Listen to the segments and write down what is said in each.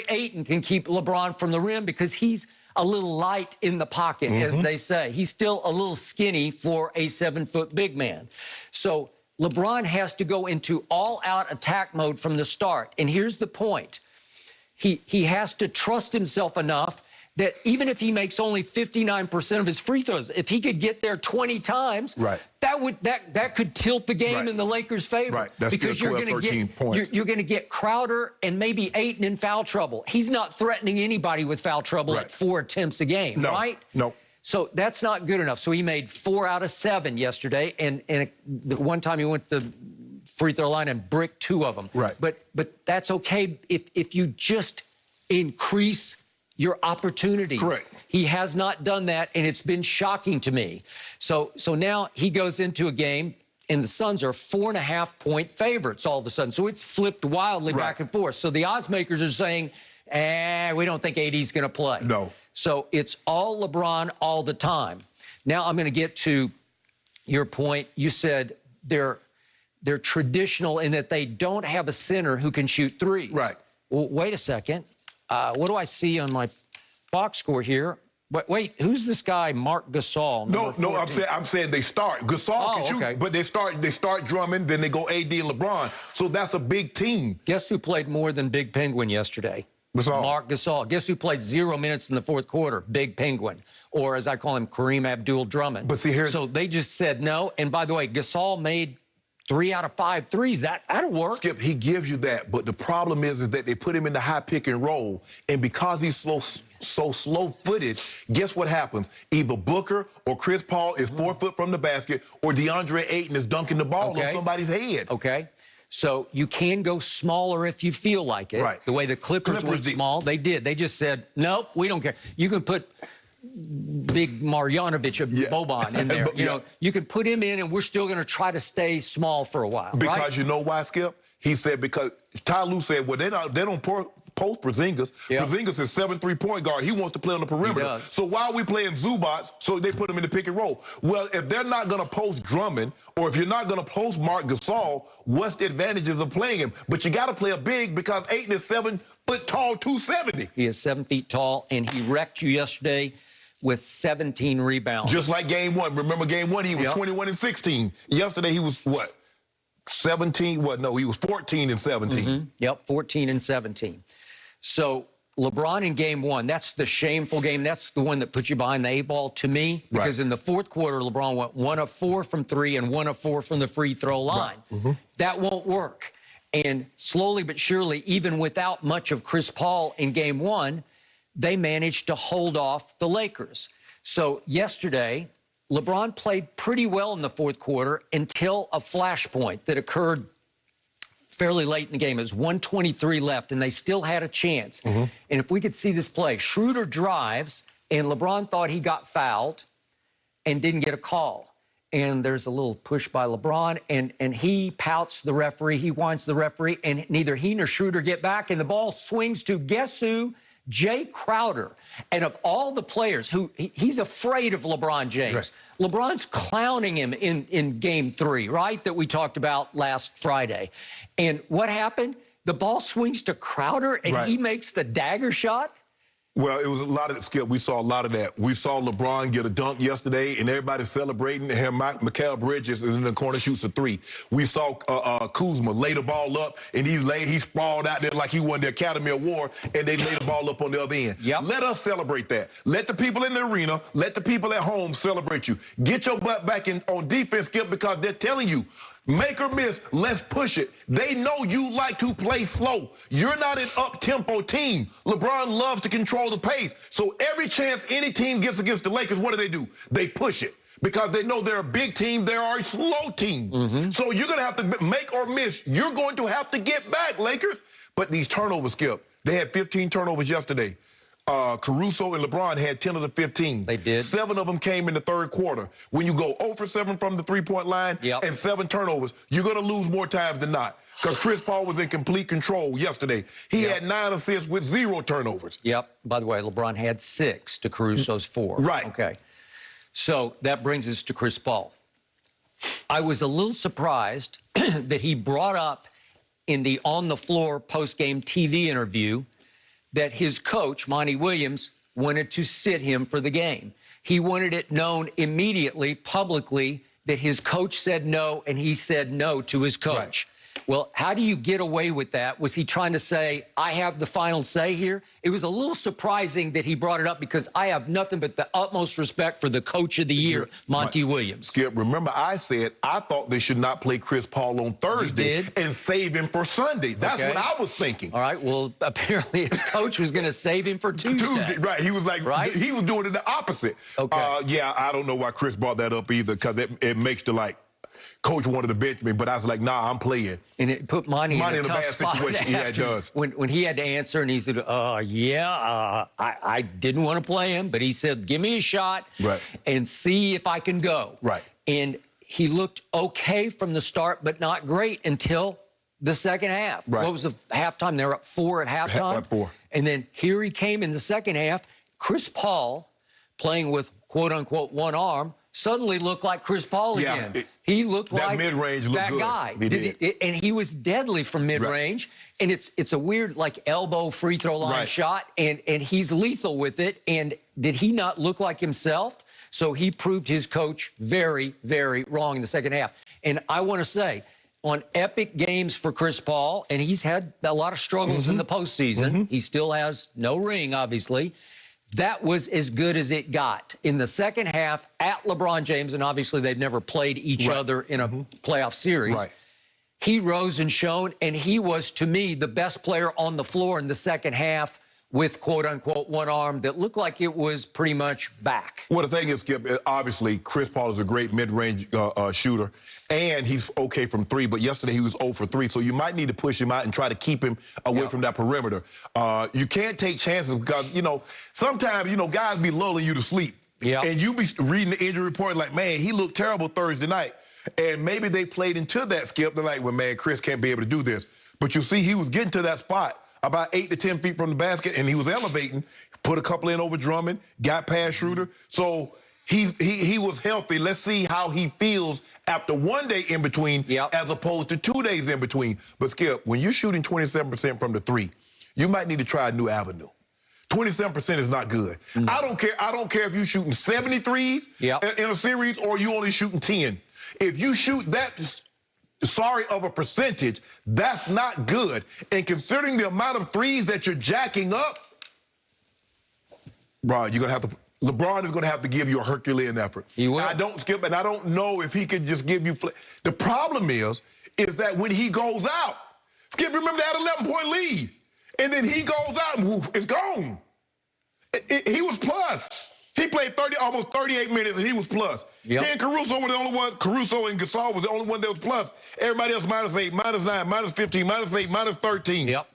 Ayton can keep LeBron from the rim because he's a little light in the pocket, as they say. He's still a little skinny for a 7-foot big man. So LeBron has to go into all-out attack mode from the start. And here's the point. He has to trust himself enough that even if he makes only 59% of his free throws, if he could get there 20 times, that could tilt the game in the Lakers' favor. Right. That's because still 12, 13 points. You're going to get Crowder and maybe Ayton in foul trouble. He's not threatening anybody with foul trouble at 4 attempts a game, right? No. So that's not good enough. So he made 4 out of 7 yesterday, and the one time he went to the free throw line and bricked 2 of them. Right. But that's okay if you just increase your opportunities. Correct. He has not done that, and it's been shocking to me. So now he goes into a game, and the Suns are 4.5-point favorites all of a sudden. So it's flipped wildly back and forth. So the odds makers are saying, we don't think AD's going to play. No. So it's all LeBron all the time. Now I'm going to get to your point. You said they're traditional in that they don't have a center who can shoot threes. Right. Well, wait a second. What do I see on my box score here? Wait, who's this guy, Mark Gasol? No, I'm saying they start. Gasol can shoot, but they start Drummond, then they go AD and LeBron. So that's a big team. Guess who played more than Big Penguin yesterday? Gasol. Mark Gasol. Guess who played 0 minutes in the 4th quarter? Big Penguin. Or as I call him, Kareem Abdul-Drummond. But see here. So they just said no. And by the way, Gasol made 3 out of 5 threes. That'll work. Skip, he gives you that, but the problem is that they put him in the high pick and roll, and because he's so slow-footed, guess what happens? Either Booker or Chris Paul is 4 foot from the basket, or DeAndre Ayton is dunking the ball on somebody's head. Okay. So you can go smaller if you feel like it. Right. The way the Clippers went small, they did. They just said, nope, we don't care. You can put big Marjanovic of Boban in there. You know, you could put him in, and we're still going to try to stay small for a while. Because you know why, Skip? He said because Ty Lue said, well, they don't post Porzingis. Porzingis is 7'3" point guard. He wants to play on the perimeter. So why are we playing Zubats? So they put him in the pick and roll. Well, if they're not going to post Drummond, or if you're not going to post Mark Gasol, what's the advantages of playing him? But you got to play a big because Ayton is 7 foot tall, 270. He is 7 feet tall, and he wrecked you yesterday with 17 rebounds. Just like game 1. Remember game 1, he was 21 and 16. Yesterday, he was what? 17? What? No, he was 14 and 17. Yep, 14 and 17. So LeBron in game 1, that's the shameful game. That's the one that puts you behind the 8 ball to me. Because in the 4th quarter, LeBron went 1 of 4 from 3 and 1 of 4 from the free throw line. That won't work. And slowly but surely, even without much of Chris Paul in game 1, they managed to hold off the Lakers. So yesterday, LeBron played pretty well in the 4th quarter until a flashpoint that occurred fairly late in the game. It was 1:23 left, and they still had a chance. And if we could see this play, Schroeder drives, and LeBron thought he got fouled and didn't get a call. And there's a little push by LeBron, and he pouts the referee. He whines the referee, and neither he nor Schroeder get back, and the ball swings to guess who? Jay Crowder. And of all the players who he's afraid of LeBron James. LeBron's clowning him in game 3, right, that we talked about last Friday. And what happened? The ball swings to Crowder, and he makes the dagger shot. Well, it was a lot of Skip. We saw a lot of that. We saw LeBron get a dunk yesterday, and everybody celebrating. And Mikal Bridges is in the corner, shoots a 3. We saw Kuzma lay the ball up, and he sprawled out there like he won the Academy Award, and they lay the ball up on the other end. Let us celebrate that. Let the people in the arena, let the people at home celebrate you. Get your butt back on defense, Skip, because they're telling you, make or miss, let's push it. They know you like to play slow. You're not an up-tempo team. LeBron loves to control the pace. So every chance any team gets against the Lakers, what do? They push it. Because they know they're a big team, they are a slow team. So you're going to have to make or miss. You're going to have to get back, Lakers. But these turnovers, Skip, they had 15 turnovers yesterday. Caruso and LeBron had 10 of the 15. They did. 7 of them came in the 3rd quarter. When you go 0 for 7 from the 3-point line and 7 turnovers, you're going to lose more times than not. Because Chris Paul was in complete control yesterday. He had 9 assists with 0 turnovers. By the way, LeBron had 6 to Caruso's 4. Okay. So that brings us to Chris Paul. I was a little surprised that he brought up in the on-the-floor post-game TV interview that his coach, Monty Williams, wanted to sit him for the game. He wanted it known immediately, publicly, that his coach said no, and he said no to his coach. Well, how do you get away with that? Was he trying to say, I have the final say here? It was a little surprising that he brought it up because I have nothing but the utmost respect for the coach of the year, Monty Williams. Skip, remember I said I thought they should not play Chris Paul on Thursday and save him for Sunday. That's what I was thinking. All right, well, apparently his coach was going to save him for Tuesday. Right, he was like, he was doing it the opposite. Okay. Yeah, I don't know why Chris brought that up either because it makes the coach wanted to bench me, but I was like, nah, I'm playing. And it put Monty in a tough bad situation. Yeah, it does. When he had to answer, and he said, I didn't want to play him, but he said, give me a shot and see if I can go. Right. And he looked okay from the start, but not great until the second half. Right. What was the halftime? They were up 4 at halftime. Up 4. And then here he came in the second half. Chris Paul, playing with quote-unquote one arm, suddenly looked like Chris Paul again. He looked like mid-range that good. guy. He did. And he was deadly from mid-range. And it's a weird, elbow free throw line shot, and he's lethal with it. And did he not look like himself? So he proved his coach very, very wrong in the second half. And I want to say, on epic games for Chris Paul, and he's had a lot of struggles in the postseason. He still has no ring, obviously. That was as good as it got. In the second half, at LeBron James, and obviously they've never played each other in a playoff series, he rose and shone, and he was, to me, the best player on the floor in the second half with, quote-unquote, one arm that looked like it was pretty much back. Well, the thing is, Skip, obviously, Chris Paul is a great mid-range shooter, and he's okay from 3, but yesterday he was 0 for 3, so you might need to push him out and try to keep him away from that perimeter. You can't take chances because, sometimes, guys be lulling you to sleep. And you be reading the injury report like, man, he looked terrible Thursday night. And maybe they played into that, Skip. They're like, well, man, Chris can't be able to do this. But you see, he was getting to that spot about 8 to 10 feet from the basket, and he was elevating, put a couple in over Drummond, got past Schroeder. So he was healthy. Let's see how he feels after 1 day in between as opposed to 2 days in between. But, Skip, when you're shooting 27% from the 3, you might need to try a new avenue. 27% is not good. I don't care if you're shooting 73s in a series or you only shooting 10. If you shoot that sorry of a percentage, that's not good. And considering the amount of threes that you're jacking up, bro, you're gonna have to. LeBron is gonna have to give you a Herculean effort. He will. I don't, Skip, and I don't know if he could just give you. The problem is that when he goes out, Skip, remember that 11-point lead, and then he goes out and woof, it's gone. He was plus. He played almost 38 minutes, and he was plus. He and Caruso were the only one. Caruso and Gasol was the only one that was plus. Everybody else -8, -9, -15, -8, -13.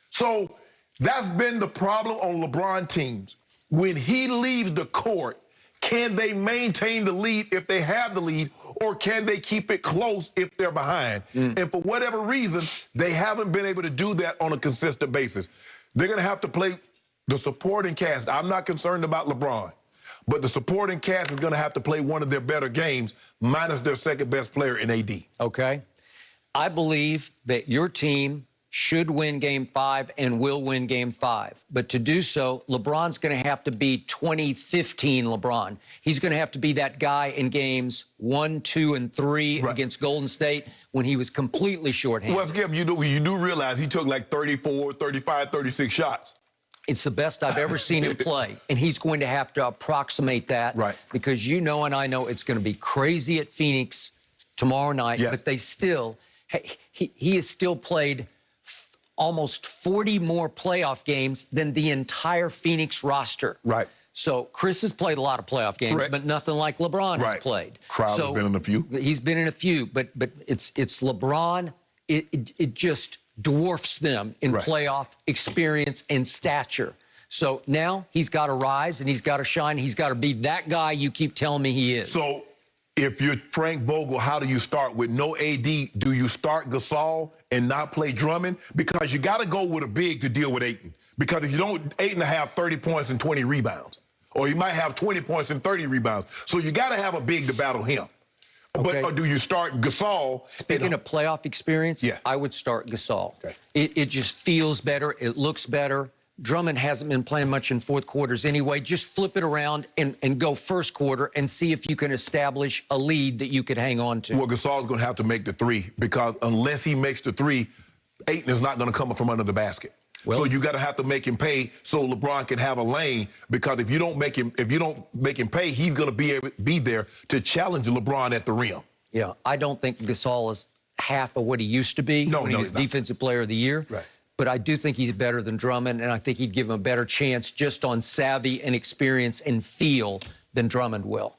So that's been the problem on LeBron teams. When he leaves the court, can they maintain the lead if they have the lead, or can they keep it close if they're behind? And for whatever reason, they haven't been able to do that on a consistent basis. They're going to have to play the supporting cast. I'm not concerned about LeBron. But the supporting cast is going to have to play one of their better games, minus their second-best player in AD. Okay. I believe that your team should win Game 5 and will win Game 5. But to do so, LeBron's going to have to be 2015 LeBron. He's going to have to be that guy in Games 1, 2, and 3 against Golden State when he was completely shorthanded. Well, Skip, you do realize he took like 34, 35, 36 shots. It's the best I've ever seen him play, and he's going to have to approximate that because you know and I know it's going to be crazy at Phoenix tomorrow night, but they still, he has still played almost 40 more playoff games than the entire Phoenix roster. So Chris has played a lot of playoff games, but nothing like LeBron has played. Crowder's been in a few. He's been in a few, but it's LeBron. It just dwarfs them in playoff experience and stature. So now he's got to rise and he's got to shine. He's got to be that guy you keep telling me he is. So if you're Frank Vogel, how do you start? With no AD, do you start Gasol and not play Drummond? Because you got to go with a big to deal with Ayton. Because if you don't, Ayton will have 30 points and 20 rebounds. Or he might have 20 points and 30 rebounds. So you got to have a big to battle him. But or do you start Gasol? Speaking of playoff experience, I would start Gasol. It just feels better. It looks better. Drummond hasn't been playing much in fourth quarters anyway. Just flip it around and go first quarter and see if you can establish a lead that you could hang on to. Well, Gasol's going to have to make the three because unless he makes the three, Ayton is not going to come up from under the basket. Well, so you got to have to make him pay so LeBron can have a lane because if you don't make him pay, he's going to be there to challenge LeBron at the rim. Yeah, I don't think Gasol is half of what he used to be when he was Defensive Player of the Year. Right. But I do think he's better than Drummond, and I think he'd give him a better chance just on savvy and experience and feel than Drummond will.